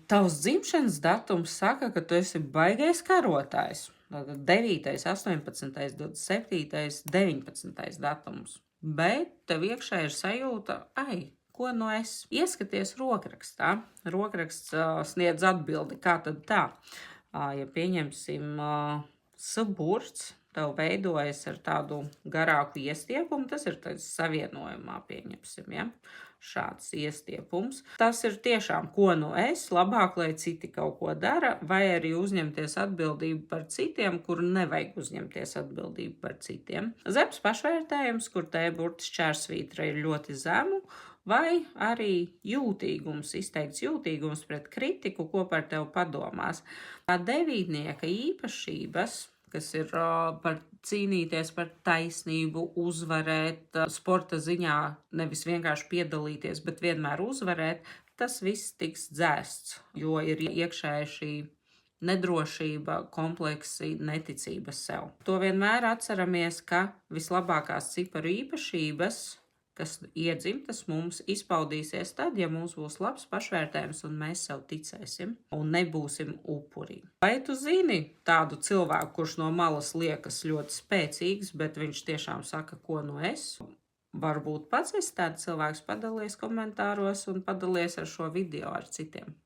Tavs dzimšanas datums saka, ka tu esi baigais karotājs. Tātad 9., 18., 27., 19. datums. Bet tev iekšā ir sajūta, ko no es? Ieskaties rokrakstā. Rokraksts sniedz atbildi, kā tad tā. Ja pieņemsim saburts, tev veidojas ar tādu garāku iestiepumu, tas ir tāds savienojumā, pieņemsim, ja? Šāds iestiepums. Tas ir tiešām, ko no es, labāk, lai citi kaut ko dara, vai arī uzņemties atbildību par citiem, kur nevajag uzņemties atbildību par citiem. Zemes pašvērtējums, kur te burtas šķērsvītra ir ļoti zemu, vai arī jūtīgums, izteikts jūtīgums pret kritiku, ko par tevi padomās. Tā devītnieka īpašības, kas ir par cīnīties par taisnību, uzvarēt, sporta ziņā nevis vienkārši piedalīties, bet vienmēr uzvarēt, tas viss tiks dzēsts, jo ir iekšēji šī nedrošība, kompleksi, neticība sev. To vienmēr atceramies, ka vislabākās ciparu īpašības, kas iedzimtas mums, izpaudīsies tad, ja mums būs labs pašvērtējums un mēs sev ticēsim un nebūsim upuri. Vai tu zini tādu cilvēku, kurš no malas liekas ļoti spēcīgs, bet viņš tiešām saka, ko no es? Varbūt pats esi tāds cilvēks, padalies komentāros un padalies ar šo video ar citiem.